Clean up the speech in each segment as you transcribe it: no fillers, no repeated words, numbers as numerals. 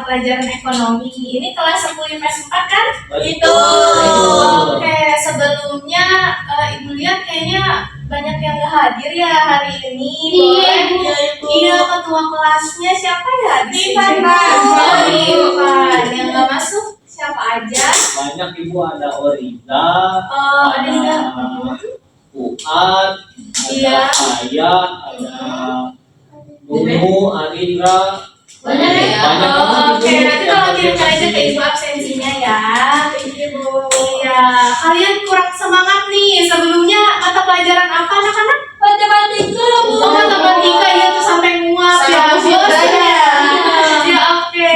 pelajaran ekonomi. Ini kelas 10 IPS 4 kan? Itu. Oke, sebelumnya Ibu lihat kayaknya banyak yang gak hadir ya hari ini. Iya, ketua kelasnya siapa ya? Irfan. Irfan. Yang gak masuk siapa aja? Banyak Ibu, ada Orida, Ada juga. Fuad, ada saya, ada Nunu, Arindra. Banyak ya? Oke, nanti kalau kirimkan aja ke Ibu absensinya ya. Iya, kalian kurang semangat nih. Sebelumnya mata pelajaran apa anak-anak? Matematika, Bu. Oh, matematika ya tuh sampai nguap ya. Ya, oke.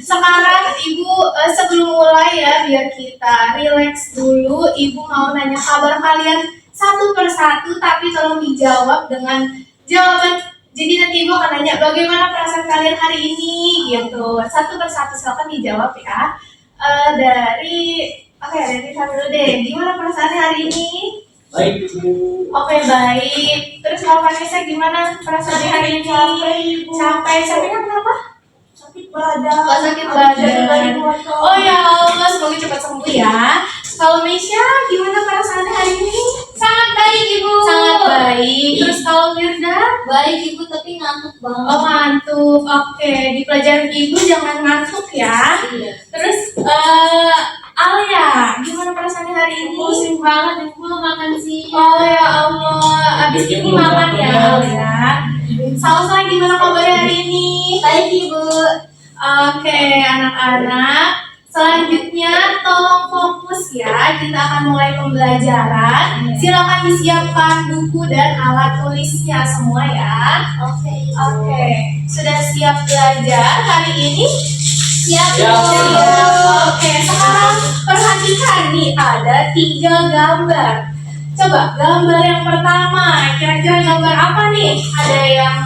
Sekarang Ibu sebelum mulai ya, biar kita relax dulu. Ibu mau nanya kabar kalian satu persatu, tapi tolong dijawab dengan jawaban. Jadi nanti Ibu akan nanya bagaimana perasaan kalian hari ini gitu. Satu persatu silakan dijawab ya. Dari Rifan dulu deh. Gimana perasaannya hari ini? Baik Ibu. Oke, baik. Terus kalau Vanessa gimana perasaannya hari ini? Capek. Capeknya kenapa? Sakit badan. Oh, sakit badan. Oh ya Allah, semoga cepat sembuh ya. Kalau Meisha gimana perasaannya hari ini? Sangat baik, Ibu. Sangat baik. Terus kalau Firda? Baik, Ibu, tapi ngantuk banget. Oh, ngantuk. Oke, di pelajaran Ibu jangan ngantuk ya. Iya. Terus Alia, gimana perasaannya hari ini? Pusing banget, Ibu, makan siang. Oh ya Allah, abis ini makan ya Alia. Salsa gimana kabarnya hari ini? Baik, Ibu. Oke, anak-anak. Selanjutnya tolong fokus ya. Kita akan mulai pembelajaran. Silakan disiapkan buku dan alat tulisnya semua ya. Oke. Sudah siap belajar hari ini? Siap. Oke, sekarang perhatikan nih, ada 3 gambar. Coba gambar yang pertama, kira-kira gambar apa nih? Ada yang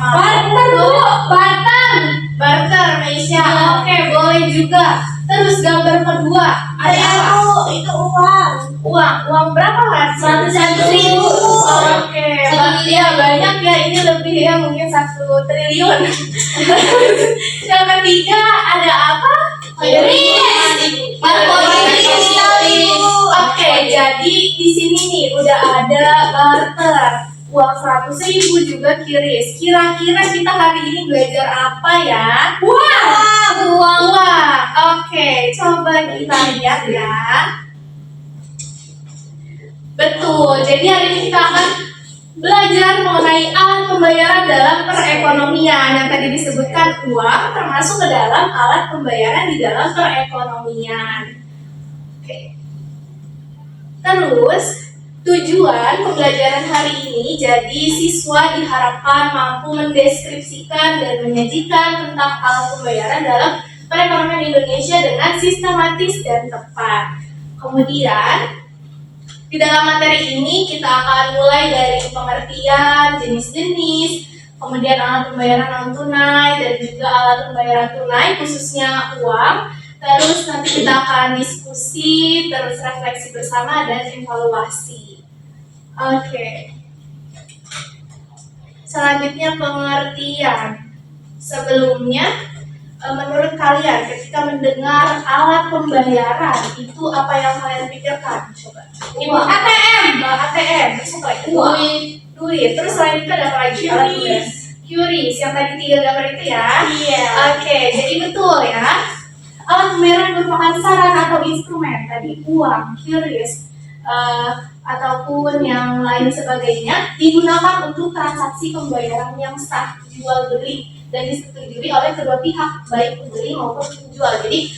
barter, Meisha. Oke, boleh juga. Terus gambar kedua, ada apa? Itu uang. Uang berapa kan? 100.000. Oke, ya banyak ya, ini lebih ya, mungkin 1 triliun. Yang ketiga ada apa? Oke, jadi di sini nih udah ada barter. Uang 100.000 juga kiris. Kira-kira kita hari ini belajar apa ya? Uang. Oke, coba kita lihat ya. Betul. Jadi hari ini kita akan belajar mengenai alat pembayaran dalam perekonomian yang tadi disebutkan uang termasuk ke dalam alat pembayaran di dalam perekonomian. Oke. Terus tujuan pembelajaran hari ini, jadi siswa diharapkan mampu mendeskripsikan dan menyajikan tentang alat pembayaran dalam perekonomian Indonesia dengan sistematis dan tepat. Kemudian di dalam materi ini kita akan mulai dari pengertian jenis-jenis, kemudian alat pembayaran non tunai dan juga alat pembayaran tunai khususnya uang. Terus nanti kita akan diskusi, terus refleksi bersama dan evaluasi. Oke. Selanjutnya pengertian. Sebelumnya, menurut kalian ketika mendengar alat pembayaran itu apa yang kalian pikirkan? Coba. Ibu ATM. Terus apa lagi? Duit. Terus selain itu ada apa lagi? QRIS. Yang tadi 3 gambar itu ya. Iya. Oke, jadi betul ya. Alat pembayaran merupakan sarana atau instrumen tadi uang, QRIS, ataupun yang lain sebagainya digunakan untuk transaksi pembayaran yang sah jual beli dan disetujui oleh kedua pihak baik pembeli maupun penjual. Jadi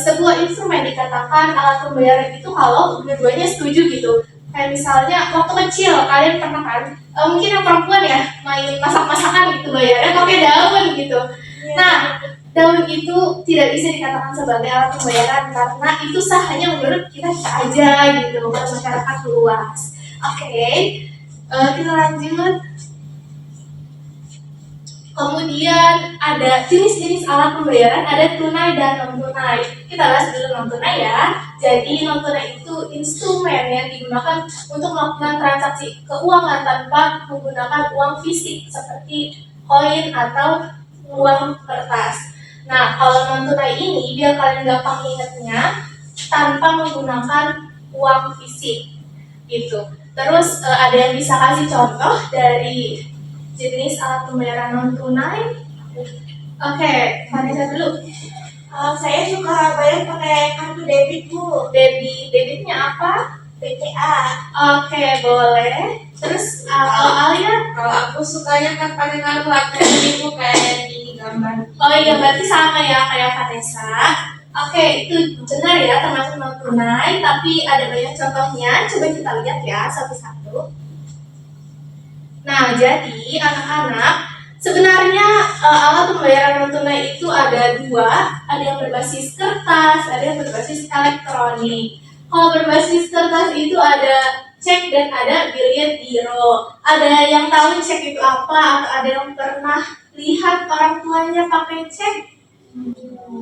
sebuah instrumen dikatakan alat pembayaran itu kalau dua-duanya setuju gitu. Kayak misalnya waktu kecil kalian pernah kan, mungkin yang perempuan ya main masak-masakan gitu bayarnya pakai daun gitu. Nah, daun itu tidak bisa dikatakan sebagai alat pembayaran karena itu sah hanya menurut kita aja gitu, bukan masyarakat luas. Oke, kita lanjut. Kemudian ada jenis-jenis alat pembayaran, ada tunai dan non tunai. Kita bahas dulu non tunai ya. Jadi non tunai itu instrumen yang digunakan untuk melakukan transaksi keuangan tanpa menggunakan uang fisik seperti koin atau uang kertas. Nah, kalau non tunai ini biar kalian gampang ingatnya tanpa menggunakan uang fisik gitu. Terus ada yang bisa kasih contoh dari jenis alat pembayaran non tunai? Oke, Vanessa dulu. Saya suka bayar pakai kartu debit, Bu. Debitnya apa? BCA. Oke, boleh. Terus kalau Alia? Kalau aku sukanya kan pakai kartu ATM, Bu, kayak di gambar. Oh iya, berarti sama ya kayak Vanessa. Oke, itu benar ya termasuk non tunai, tapi ada banyak contohnya. Coba kita lihat ya satu-satu. Nah, jadi anak-anak, sebenarnya alat pembayaran non tunai itu ada dua, ada yang berbasis kertas, ada yang berbasis elektronik. Kalau berbasis kertas itu ada cek dan ada bilet giro. Ada yang tahu cek itu apa, atau ada yang pernah lihat orang tuanya pakai cek?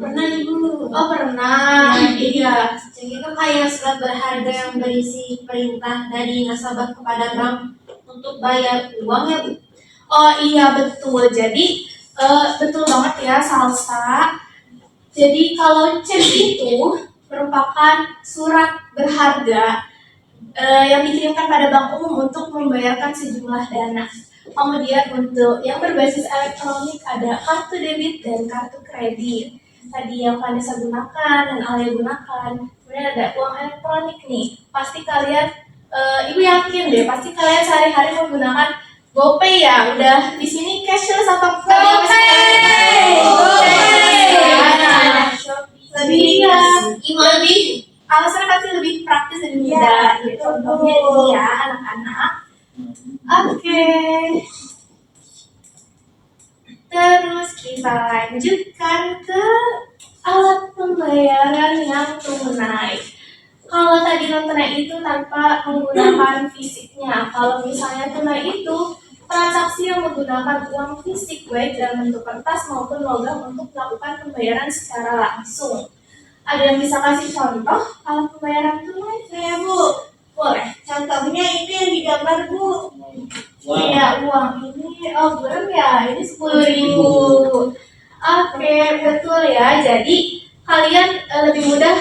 Pernah, Ibu. Oh pernah, iya. Cek itu kayak surat berharga yang berisi perintah dari nasabah kepada bank untuk bayar uang ya, Bu. Oh iya betul. Jadi betul banget ya Salsa. Jadi kalau cek itu merupakan surat berharga yang dikirimkan pada bank umum untuk membayarkan sejumlah dana. Kemudian untuk yang berbasis elektronik ada kartu debit dan kartu kredit. Tadi yang Vanessa gunakan dan Alia gunakan. Kemudian ada uang elektronik nih. Pasti kalian, Ibu yakin deh, pasti kalian sehari-hari menggunakan GoPay ya. Udah di sini cashless atau lebih lebih alasannya pasti lebih praktis dan mudah. Ya, contohnya ini ya anak-anak. Oke. Terus kita lanjutkan ke alat pembayaran yang tunai. Kalau tadi non tunai itu tanpa menggunakan fisiknya. Kalau misalnya tunai itu transaksi yang menggunakan uang fisik baik dalam bentuk kertas maupun logam untuk melakukan pembayaran secara langsung. Ada yang bisa kasih contoh alat pembayaran tunai? Saya, Bu. Boleh. Contohnya itu yang digambar, Bu. Wow. Iya, uang ini, oh belum ya, ini 10.000. Oke, betul ya. Jadi kalian lebih mudah,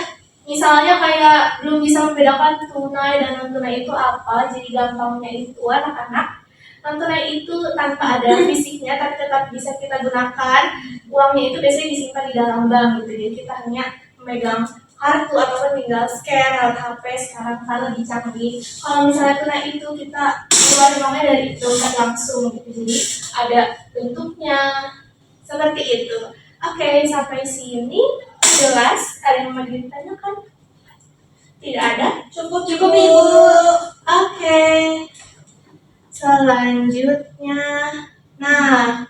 misalnya kayak belum bisa membedakan tunai dan non tunai itu apa. Jadi gampangnya itu anak-anak, non tunai itu tanpa ada fisiknya, tapi tetap bisa kita gunakan. Uangnya itu biasanya disimpan di dalam bank gitu. Jadi kita hanya memegang kartu ataupun tinggal scan lewat HP sekarang kan lebih canggih. Kalau misalnya tunai itu kita keluar uangnya dari dompet langsung gitu, jadi ada bentuknya seperti itu. Oke, sampai sini jelas. Ada yang mau ditanyakan? Tidak ada? Cukup, Ibu. Oke, selanjutnya, nah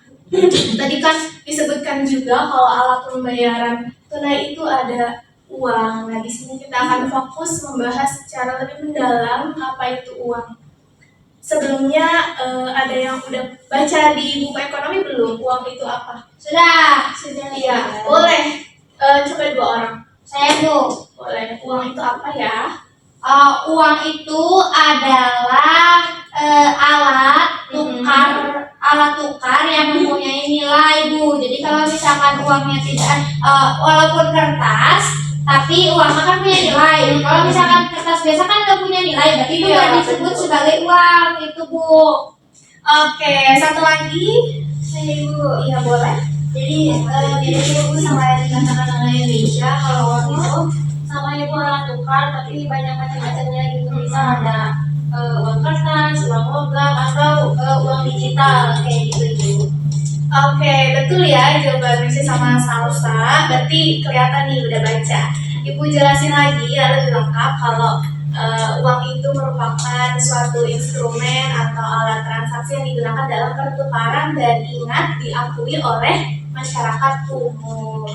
tadi kan disebutkan juga kalau alat pembayaran tunai itu ada uang. Nah, di sini kita akan fokus membahas secara lebih mendalam apa itu uang. Sebelumnya ada yang udah baca di buku ekonomi belum? Uang itu apa? Sudah. Iya, boleh. Coba dua orang. Saya, Bu. Boleh. Uang itu apa ya? Uang itu adalah alat tukar yang mempunyai nilai, Bu. Jadi kalau misalkan uangnya tidak walaupun kertas, tapi uangnya kan punya nilai. Kalau misalkan kertas biasa kan nggak punya nilai, berarti itu nggak disebut sebagai uang, itu, Bu. Oke, satu lagi. Ibu. Iya, boleh. Jadi Bu sama yang dikatakan oleh Indonesia, kalau uang itu sama itu alat tukar, tapi banyak macam-macamnya gitu. Bisa ada uang kertas, uang logam, atau uang digital kayak gitu, Ibu. Oke, betul ya jawaban Messi sama Salsa. Berarti kelihatan nih udah baca. Ibu jelasin lagi ya lebih lengkap kalau uang itu merupakan suatu instrumen atau alat transaksi yang digunakan dalam pertukaran dan ingat diakui oleh masyarakat umum.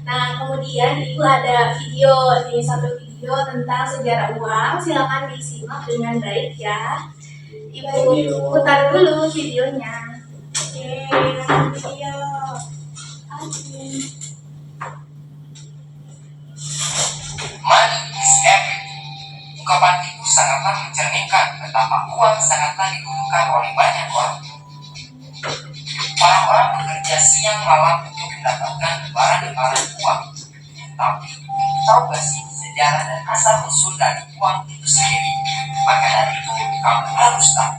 Nah, kemudian Ibu ada video nih, satu video tentang sejarah uang. Silakan disimak dengan baik ya. Ibu putar dulu videonya. Video. Money is everything. Ungkapan itu sangatlah mencerminkan betapa uang sangatlah dibutuhkan oleh banyak orang. Orang-orang bekerja siang malam untuk mendapatkan lembaran-lembaran uang. Tapi, tahu gak sih sejarah dan asal usul dari uang itu sendiri? Maka dari itu, kamu harus tahu.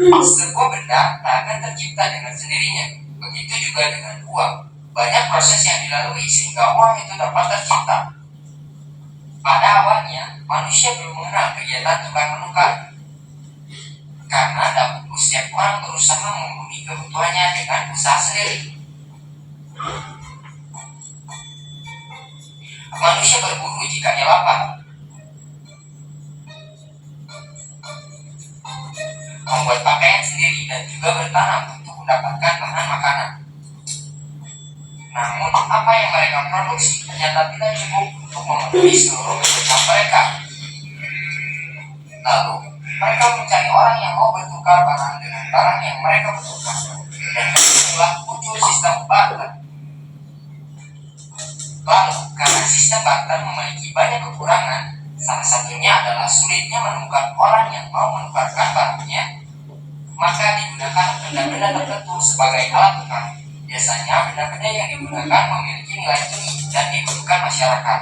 Sebuah benda tak akan tercipta dengan sendirinya. Begitu juga dengan uang. Banyak proses yang dilalui sehingga uang itu dapat tercipta. Pada awalnya, manusia belum mengenal kegiatan tukar-menukar. Karena dahulu setiap orang berusaha memenuhi kebutuhannya dengan usaha sendiri. Manusia berburu jika dia lapar, membuat pakaian sendiri dan juga bertanam untuk mendapatkan bahan makanan. Namun, apa yang mereka produksi ternyata tidak cukup untuk memenuhi seluruh kebutuhan mereka. Lalu, mereka mencari orang yang mau bertukar barang dengan barang yang mereka butuhkan. Dan disitulah muncul sistem barter. Lalu, karena sistem barter memiliki banyak kekurangan, salah satunya adalah sulitnya menemukan orang yang mau menukarkan barangnya, maka digunakan benda-benda tertentu sebagai alat tukar. Biasanya benda-benda yang digunakan memiliki nilai tinggi dan dibutuhkan masyarakat.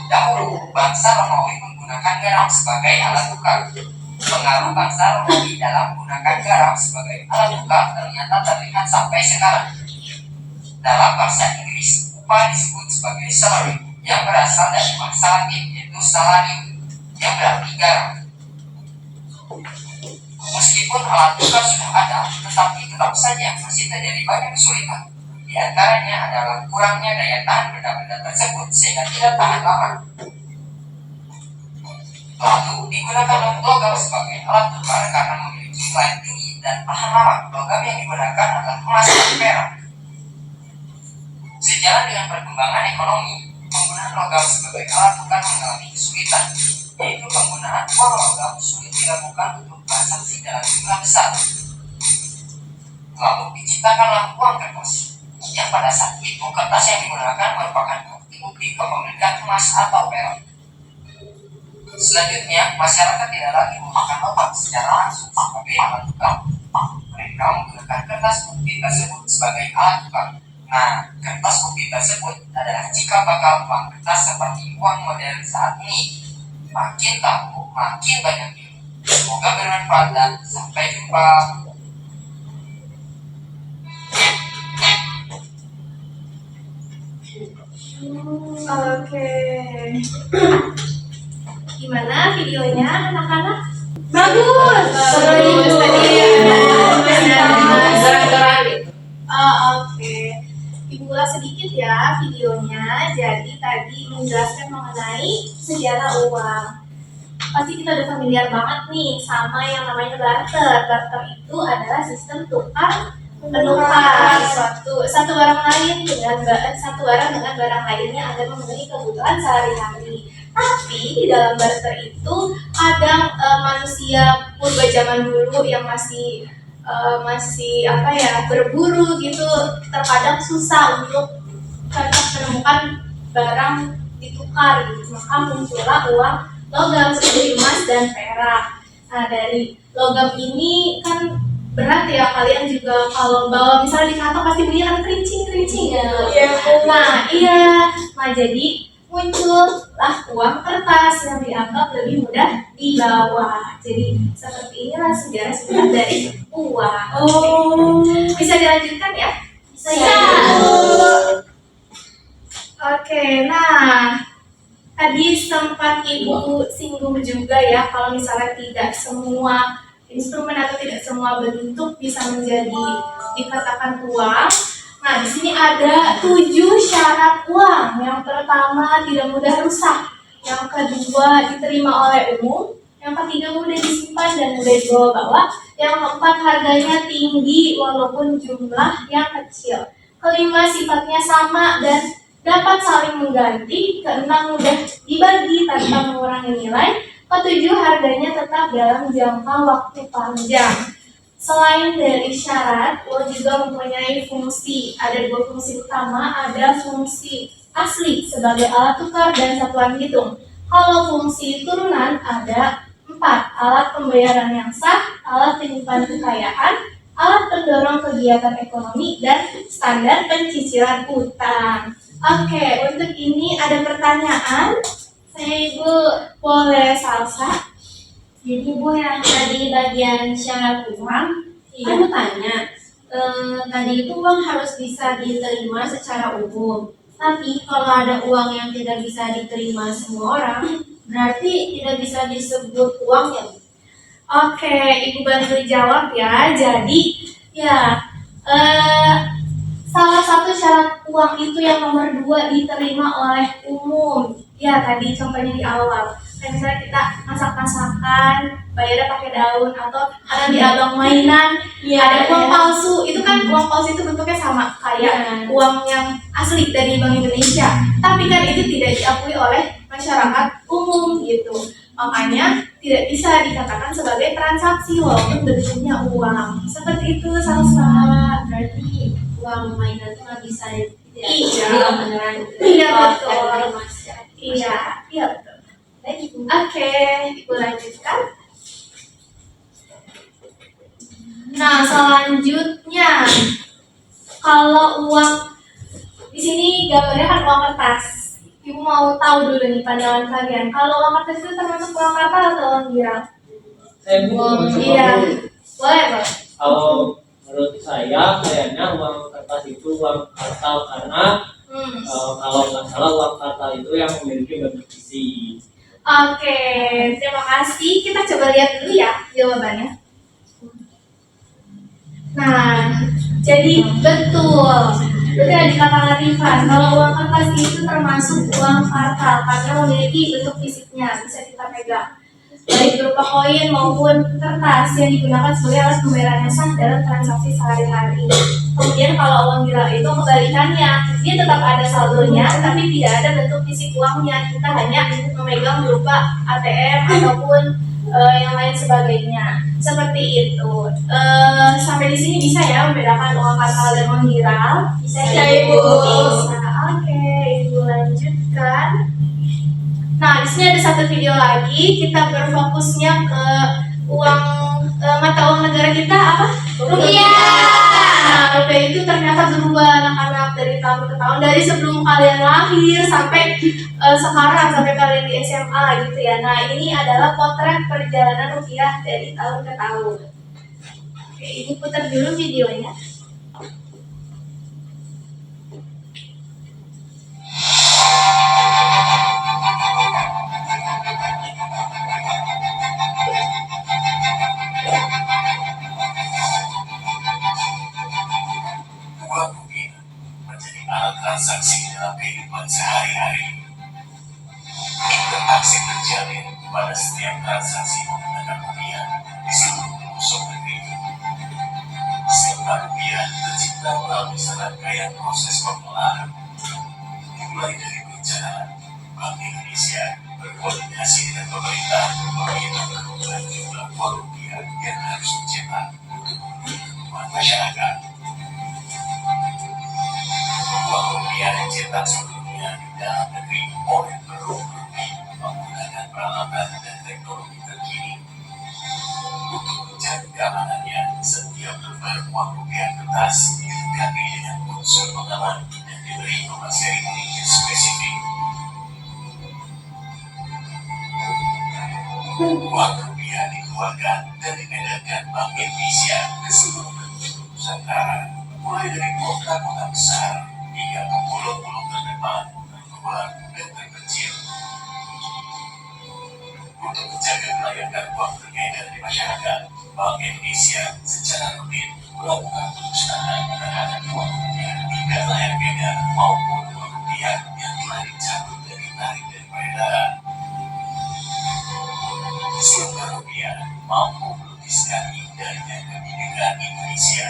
Dahulu, bangsa Romawi menggunakan garam sebagai alat tukar. Pengaruh bangsa Romawi dalam menggunakan garam sebagai alat tukar ternyata terlihat sampai sekarang. Dalam bahasa Inggris, upah disebut sebagai salary, yang berasal dari bahasa Latin yaitu salarium, yang berarti garam. Meskipun alat tukar sudah ada, tetapi tetap saja masih terjadi banyak kesulitan. Di antaranya adalah kurangnya daya tahan benda-benda tersebut sehingga tidak tahan lama. Lalu digunakan logam sebagai alat tukar karena memiliki nilai tinggi dan tahan lama. Logam yang digunakan adalah emas dan perak. Sejalan dengan perkembangan ekonomi, penggunaan logam sebagai alat tukar mengalami kesulitan, yaitu penggunaan uang logam sulit dilakukan untuk transaksi dalam jumlah besar. Lalu diciptakanlah uang kertas, yang pada saat itu kertas yang digunakan merupakan bukti-bukti kepemilikan emas atau perak. Selanjutnya, masyarakat tidak lagi memakan logam secara langsung sebagai alat tukar. Mereka menggunakan kertas bukti tersebut sebagai alat tukar. Nah, kertas bukti tersebut adalah cikal bakal uang kertas seperti uang modern saat ini. Makin tahu, makin banyak ilmu. Semoga bermanfaat dan sampai jumpa. Oke. Gimana videonya anak-anak? Bagus. Bagus. Tadi gerang-gerang gitu. Oke. Diulas sedikit ya videonya. Jadi tadi menjelaskan mengenai sejarah uang. Pasti kita udah familiar banget nih sama yang namanya barter. Barter itu adalah sistem tukar menukar satu barang lain dengan barang lainnya agar memenuhi kebutuhan sehari-hari. Tapi di dalam barter itu ada manusia purba zaman dulu yang masih berburu gitu, terkadang susah untuk menemukan barang ditukar gitu. Maka muncullah uang logam seperti emas dan perak. Nah, dari logam ini kan berat ya, kalian juga kalau bawa misalnya di kantong pasti bunyi kan kerincing ya. Nah, jadi muncullah uang kertas yang dianggap lebih mudah dibawa. Jadi seperti inilah sejarah singkat dari uang. Bisa dilanjutkan ya? Bisa ya. Oke, nah tadi sempat Ibu singgung juga ya, kalau misalnya tidak semua instrumen atau tidak semua bentuk bisa menjadi dikatakan uang. Nah, di sini ada 7 syarat uang. Yang pertama, tidak mudah rusak. Yang kedua, diterima oleh umum. Yang ketiga, mudah disimpan dan mudah dibawa-bawa. Yang keempat, harganya tinggi walaupun jumlah yang kecil. Kelima, sifatnya sama dan dapat saling mengganti. Keenam, mudah dibagi tanpa mengurangi nilai. Ketujuh, harganya tetap dalam jangka waktu panjang. Selain dari syarat, uang juga mempunyai fungsi. Ada 2 fungsi utama, ada fungsi asli sebagai alat tukar dan satuan hitung. Kalau fungsi turunan ada 4 4. Alat pembayaran yang sah, alat penyimpanan kekayaan, alat pendorong kegiatan ekonomi, dan standar pencicilan utang. Oke, untuk ini ada pertanyaan. Saya Ibu boleh salsa? Jadi Bu yang tadi bagian syarat uang, aku tanya, tadi itu uang harus bisa diterima secara umum. Tapi kalau ada uang yang tidak bisa diterima semua orang, berarti tidak bisa disebut uang ya Bu? Oke, Ibu bantu jawab ya. Jadi, ya, salah satu syarat uang itu yang nomor 2 diterima oleh umum. Ya, tadi contohnya di awal. Kayak misalnya kita masak-masakan, bayarnya pakai daun, atau ada di abang mainan, ada uang palsu. Itu kan uang palsu itu bentuknya sama kayak uang yang asli dari Bank Indonesia. Tapi kan itu tidak diakui oleh masyarakat umum gitu. Makanya tidak bisa dikatakan sebagai transaksi walaupun bentuknya uang. Seperti itu Salsa. Berarti uang mainan itu nggak bisa Iya. dibilang beneran. Iya, Oh, betul. dan diterima secara Iya, iya betul. baik Ibu. Oke, Ibu lanjutkan. Nah, selanjutnya kalau uang di sini gambarnya kan uang kertas. Ibu mau tahu dulu nih pandangan kalian. Kalau uang kertas itu termasuk uang kartal atau uang girang? Saya mau coba Iya, dulu. boleh Bang. Kalau menurut saya kayaknya uang kertas itu uang kartal karena kalau nggak salah uang kartal itu yang memiliki bentuk isi. Oke, terima kasih. Kita coba lihat dulu ya jawabannya. Nah, jadi betul. Betul yang dikatakan Rifan. Kalau uang kertas itu termasuk uang kartal karena memiliki bentuk fisiknya, bisa kita pegang. Baik berupa koin maupun kertas yang digunakan sebagai alat pembayaran yang sah dalam transaksi sehari-hari. Kemudian kalau uang girang itu kebalikannya, dia tetap ada saldonya, tapi tidak ada bentuk fisik uangnya. Kita hanya memegang berupa ATM ataupun yang lain sebagainya. Seperti itu. Sampai di sini bisa ya membedakan uang kartal dan uang girang? Bisa ya Ibu? Bisa. Oke, Ibu lanjutkan. Nah, di sini ada satu video lagi. Kita berfokusnya ke uang mata uang negara kita apa? Rupiah. Nah, rupiah itu ternyata berubah anak-anak dari tahun ke tahun, dari sebelum kalian lahir sampai sekarang, sampai kalian di SMA gitu ya. Nah, ini adalah potret perjalanan rupiah dari tahun ke tahun. Oke, Ibu putar dulu videonya. Uang rupiah menjadi alat transaksi dalam kehidupan sehari-hari. Interaksi terjalin pada setiap transaksi menggunakan rupiah di seluruh pelosok negeri. Serta rupiah tercipta melalui serangkaian proses pengolahan, mulai dari perencanaan. Bank Indonesia berkoordinasi dengan pemerintah menghitung kebutuhan jumlah uang rupiah yang harus dicetak untuk kebutuhan masyarakat. Uang rupiah dicetak sebelumnya di dalam negeri oleh berupa menggunakan peralatan dan teknologi terkini. Untuk menjaga keamanannya, setiap lembar uang rupiah kertas dilengkapi dengan unsur pengaman dan diberi nomor seri unik yang spesifik. Uang rupiah dikeluarkan dan dibedakan Bank Indonesia ke seluruh penjuru Nusantara, mulai dari kota-kota besar hingga ke pulau-pulau terdepan, terluar, dan terpencil. Untuk menjaga kelayakan uang beredar di masyarakat, Bank Indonesia secara rutin melakukan pemusnahan terhadap uang rupiah hingga layak edar maupun uang rupiah yang telah dicabut dari tarik dan peredaran. Lembar rupiah mampu melukiskan indahnya kebinekaan Indonesia,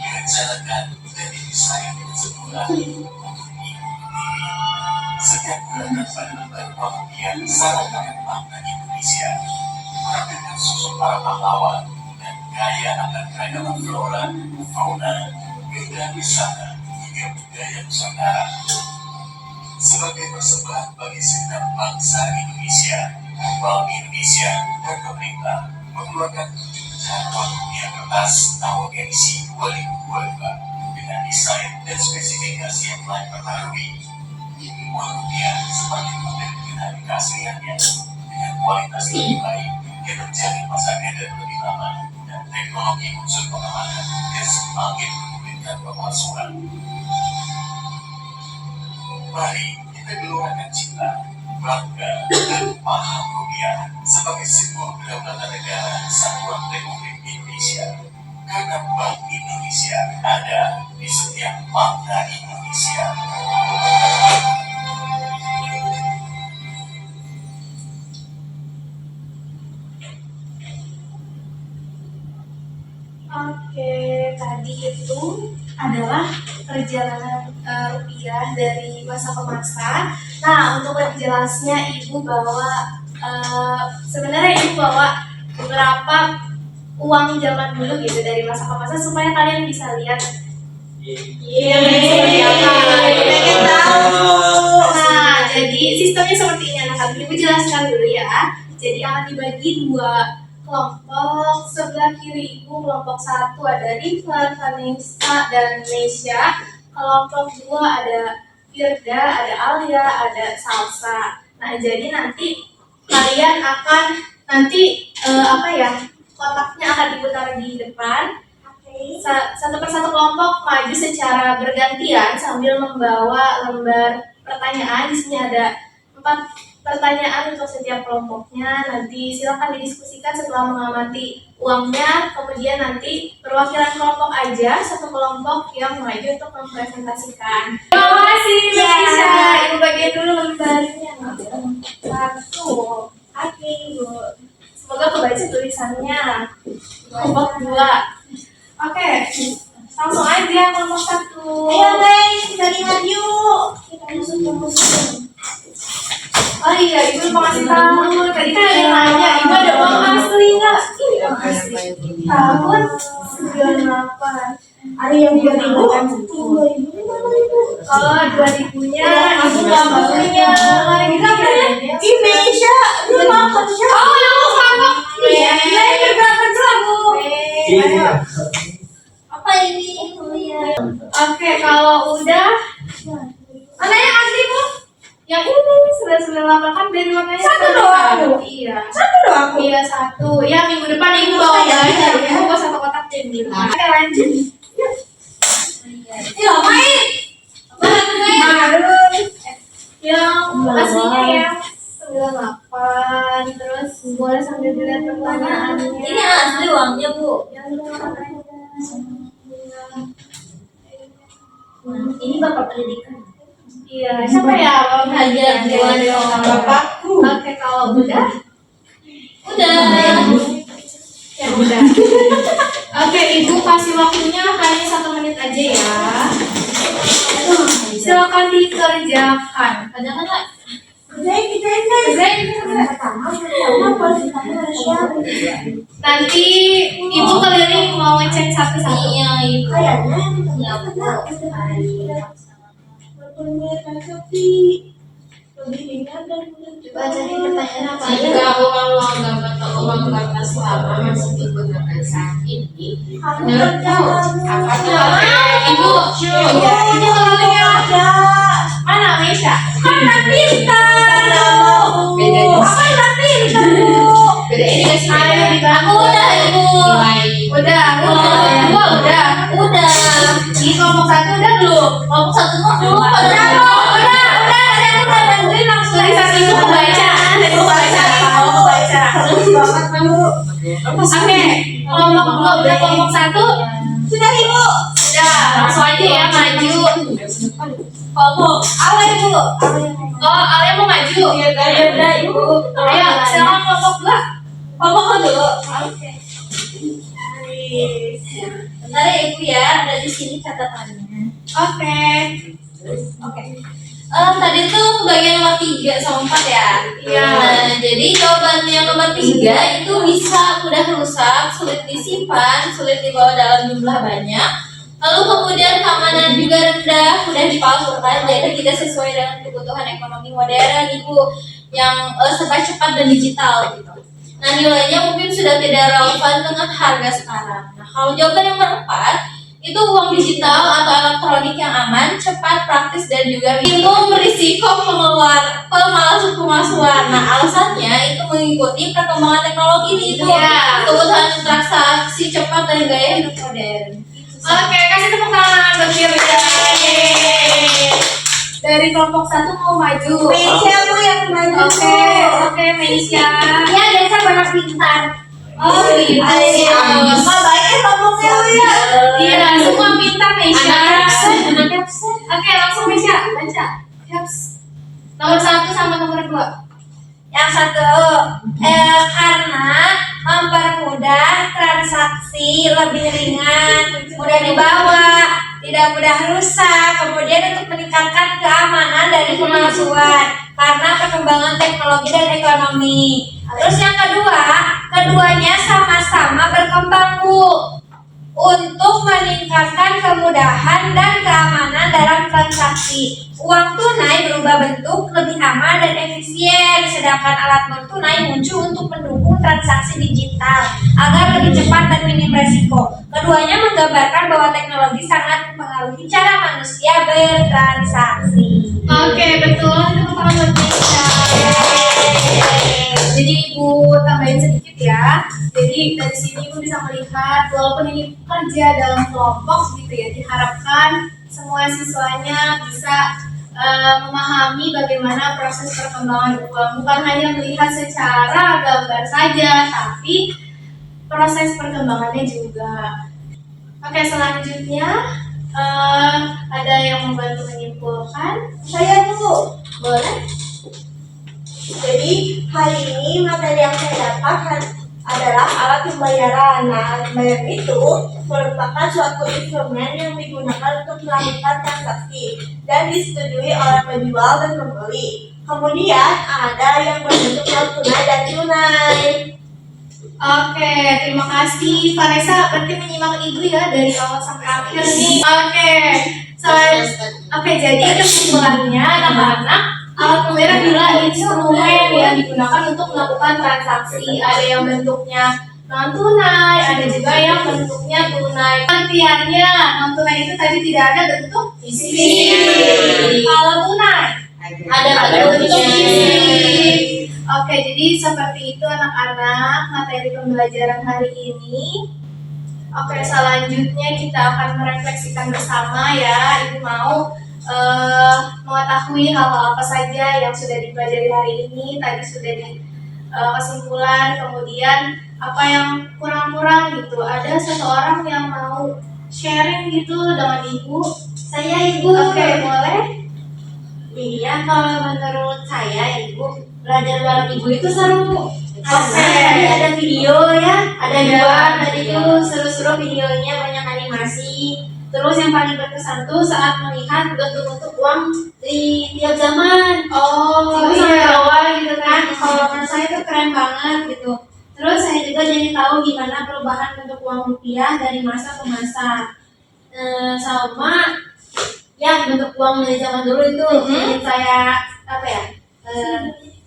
direncanakan dan didesain dengan sempurna untuk ibu berdiri. Setiap gerakan pada lembar uang rupiah syarat akan bangga Indonesia, menampilkan sosok para pahlawan dan gaya akan keragaman flora, fauna, keindahan wisata hingga budaya Nusantara. Sebagai persembahan bagi segenap bangsa Indonesia, Bank Indonesia dan pemerintah mengeluarkan 7 uang rupiah kertas tahun edisi 2022 dengan desain dan spesifikasi yang telah diperbarui. Uang rupiah semakin mudah dikenal keasliannya dengan kualitas lebih baik yang terjamin masa edar lebih lama dan teknologi unsur pengamanan yang semakin memudahkan pemalsuan. Mari kita gelorakan cinta, bangga, dan paham rupiah sebagai simbol kedaulatan negara Kesatuan Republik Indonesia. Karena Bank Indonesia ada di setiap makna Indonesia. Oke, tadi itu adalah perjalanan rupiah dari masa ke masa. Nah, untuk lebih jelasnya Ibu bawa sebenarnya Ibu bawa beberapa uang zaman dulu gitu dari masa ke masa supaya kalian bisa lihat. Seperti apa? Pengen tahu. Nah, jadi sistemnya seperti ini anak-anak. Ibu jelaskan dulu ya. Jadi akan dibagi dua kelompok. Sebelah kiri Ibu kelompok 1 ada Rifan, Vanessa, dan Nesya. Kelompok 2 ada Firda, ada Alia, ada Salsa. Nah, jadi nanti kalian akan kotaknya akan diputar di depan. Satu persatu kelompok maju secara bergantian sambil membawa lembar pertanyaan. Di sini ada 4 pertanyaan untuk setiap kelompoknya. Nanti silakan didiskusikan setelah mengamati uangnya. Kemudian nanti perwakilan kelompok aja satu kelompok yang maju untuk mempresentasikan. Terima kasih Nisha. Ibu bagian dulu lembarnya. 1. Oke Ibu. Semoga kebaca tulisannya. Kelompok 2. Oke, langsung aja kelompok 1. Ayo guys, kita lihat yuk. Kita musuh. Oh iya, Ibu mau kasih tahu. Tadi kan ada yang nanya, Ibu ada uang asli nggak? Ini uang asli. Tahun 98. Ada yang 2000 kan? 2000. Oh, 2000-nya Ibu nggak punya. Kita punya. Indonesia, rumah kerja. Oh, yang sama. Iya, ini berapa Bu? Ayo. Apa ini? Oke, kalau udah. Mana yang asli Bu? Yang ini 998 kan dari warnanya satu doang. Iya. Satu doang. Iya, 1. Ya, minggu depan Ibu bawa aja. Ibu bawa 1 kotak jadi. Oke, lanjut. Yuk, main. Yang aslinya ya 98. Terus boleh sambil dilihat pertanyaannya. Ini asli uangnya Bu. Ini Bapak pendidikan. Iya, siapa ya? Hajar Dewan Bapakku. Oke, kalau udah ya udah. Oke, Ibu kasih waktunya hanya 1 menit aja ya. Silakan dikerjakan. Kerjakan nggak? Kerjain. Nanti Ibu keliling mau ngecek satu-satu. Iya, Ibu. Coba cari pertanyaan apa aja. Jika uang nggak dapat uang kertas lama masih digunakan saat ini, menurut tahu apa Ibu, ini kelilingnya ada. Mana Mesya? Kan pintar. bedanya? Apa pintar Bu? Beda ini kasih Ayo dibantu. Udah, Ibu. Udah. Ini kelompok 1 udah belum? Kelompok 1 mah belum. Udah. Bantuin langsung tulisan itu kebaca. Oke, kelompok 2 udah, kelompok 1 sudah Ibu. Sudah, langsung aja ya maju. Kelompok Ale Bu. Oh, Ale mau maju. Iya udah Ibu. Ayo, silakan kelompok 2. Kelompok dulu. Oke. Bentar ya Ibu ya, ada di sini catatannya. Oke. Tadi tuh bagian nomor 3 sama 4 ya. Iya. Nah, jadi jawaban yang nomor 3 itu bisa mudah rusak, sulit disimpan, sulit dibawa dalam jumlah banyak. Lalu kemudian keamanan juga rendah, mudah dipalsukan, jadi tidak sesuai dengan kebutuhan ekonomi modern, Ibu. serba cepat dan digital gitu. Nah, nilainya mungkin sudah tidak relevan dengan harga sekarang. Nah, kalau jawaban yang keempat itu uang digital atau elektronik yang aman, cepat, praktis, dan juga minimum berisiko pemalsuan. Nah, alasannya itu mengikuti perkembangan teknologi itu, kebutuhan transaksi cepat dan gaya hidup modern. Oke, kasih tepuk tangan buat Firda. Dari kelompok 1 mau maju. Meisha Bu yang maju. Oke, Meisha. Ya, desa banyak pintar. Oh, iya. Mama baiknya ngomongnya Bu ya. Iya, semua pintar Meisha. Anak absen. Oke, langsung Meisha baca. Caps. Nomor 1 sama nomor 2. Yang satu, karena mempermudah transaksi, lebih ringan, mudah dibawa, tidak mudah rusak, kemudian untuk meningkatkan keamanan dari pemalsuan karena perkembangan teknologi dan ekonomi. Terus yang kedua, keduanya sama-sama berkembang Bu, untuk meningkatkan kemudahan dan keamanan dalam transaksi. Uang tunai berubah bentuk, lebih aman dan efisien, sedangkan alat non tunai muncul untuk mendukung transaksi digital agar lebih cepat dan minim resiko. Keduanya menggambarkan bahwa teknologi sangat mempengaruhi cara manusia bertransaksi. Oke, betul. Itu tepuk tangan buat Meisha. Jadi Ibu tambahin sedikit ya. Jadi dari sini Ibu bisa melihat walaupun ini kerja dalam kelompok gitu ya, diharapkan semua siswanya bisa memahami bagaimana proses perkembangan uang. Bukan hanya melihat secara gambar saja, tapi proses perkembangannya juga. Oke, selanjutnya ada yang membantu menyimpulkan? Saya Bu. Boleh? Jadi hari ini materi yang saya dapat adalah alat pembayaran. Nah, pembayaran itu merupakan suatu instrumen yang digunakan untuk melakukan transaksi dan disetujui oleh penjual dan pembeli. Kemudian ada yang berbentuk non tunai dan tunai. Oke, terima kasih Vanessa. Berarti menyimak Ibu ya dari awal sampai akhir nih. Oke, jadi kesimpulannya anak-anak, alat pembayaran adalah instrumen yang digunakan untuk melakukan transaksi. Ada yang bentuknya non tunai, ada juga yang bentuknya tunai. Artinya non tunai itu tadi tidak ada bentuk fisik. Kalau tunai ada bentuk fisik. Oke, jadi seperti itu anak-anak materi pembelajaran hari ini. Oke, selanjutnya kita akan merefleksikan bersama ya. Ibu mau mengetahui hal-hal apa saja yang sudah dipelajari hari ini. Tadi sudah di kesimpulan, kemudian apa yang kurang-kurang gitu. Ada seseorang yang mau sharing gitu dengan Ibu? Saya Ibu. Oke, boleh? Iya, kalau menurut saya Ibu, belajar bareng Ibu itu seru. Oke. Tadi ada video ya, ada Iya. dua tadi tuh seru-seru videonya, banyak animasi. Terus yang paling berkesan tuh saat melihat bentuk-bentuk uang di tiap zaman. Oh, Ibu sampai iya. bawah gitu kan. Kalau menurut saya itu keren banget gitu. Terus saya juga jadi tahu gimana perubahan bentuk uang rupiah dari masa ke masa. Sama ya bentuk uang dari zaman dulu itu bikin saya apa ya?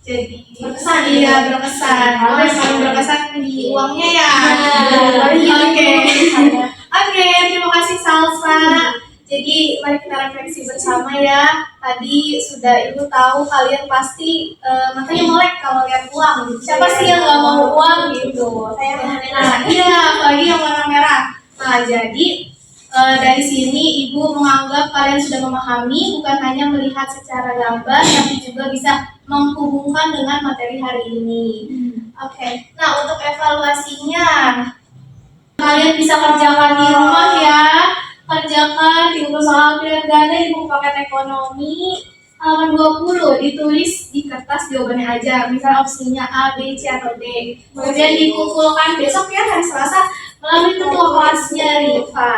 Jadi Berkesan, iya berkesan. Terus paling berkesan di uangnya ya. Nah, Oke. Oke, terima kasih Salsa. Jadi mari kita refleksi bersama ya. Tadi sudah Ibu tahu kalian pasti matanya melek kalau lihat uang. Siapa sih yang nggak mau uang gitu? Nah, iya, apalagi yang warna merah. Nah, jadi dari sini Ibu menganggap kalian sudah memahami, bukan hanya melihat secara gambar, tapi juga bisa menghubungkan dengan materi hari ini. Oke, nah untuk evaluasinya, kalian bisa kerjakan di rumah ya. Kerjakan di buku soal pilihan ganda di buku paket ekonomi halaman 20, ditulis di kertas jawabannya aja, misal opsinya A, B, C, atau D. Kemudian dikumpulkan besok ya hari Selasa melalui ketua kelasnya Riva.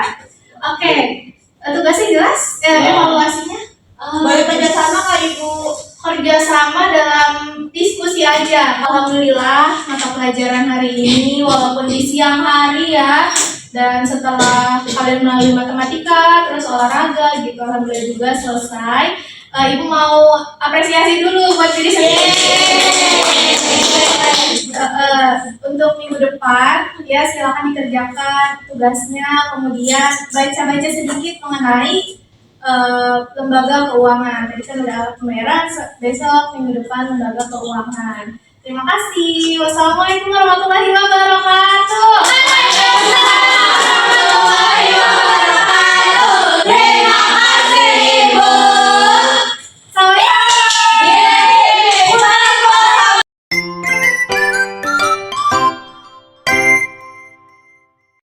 Oke, tugasnya jelas? Evaluasinya? Boleh kerjasama Kak Ibu. Kerjasama dalam diskusi aja. Alhamdulillah mata pelajaran hari ini walaupun di siang hari ya, dan setelah kalian melalui matematika terus olahraga gitu, alhamdulillah juga selesai. Ibu mau apresiasi dulu buat diri sendiri. Untuk minggu depan, ya silakan dikerjakan tugasnya, kemudian baca-baca sedikit mengenai lembaga keuangan. Tadi kan udah alat pembayaran, besok minggu depan lembaga keuangan. Terima kasih. Wassalamualaikum warahmatullahi wabarakatuh.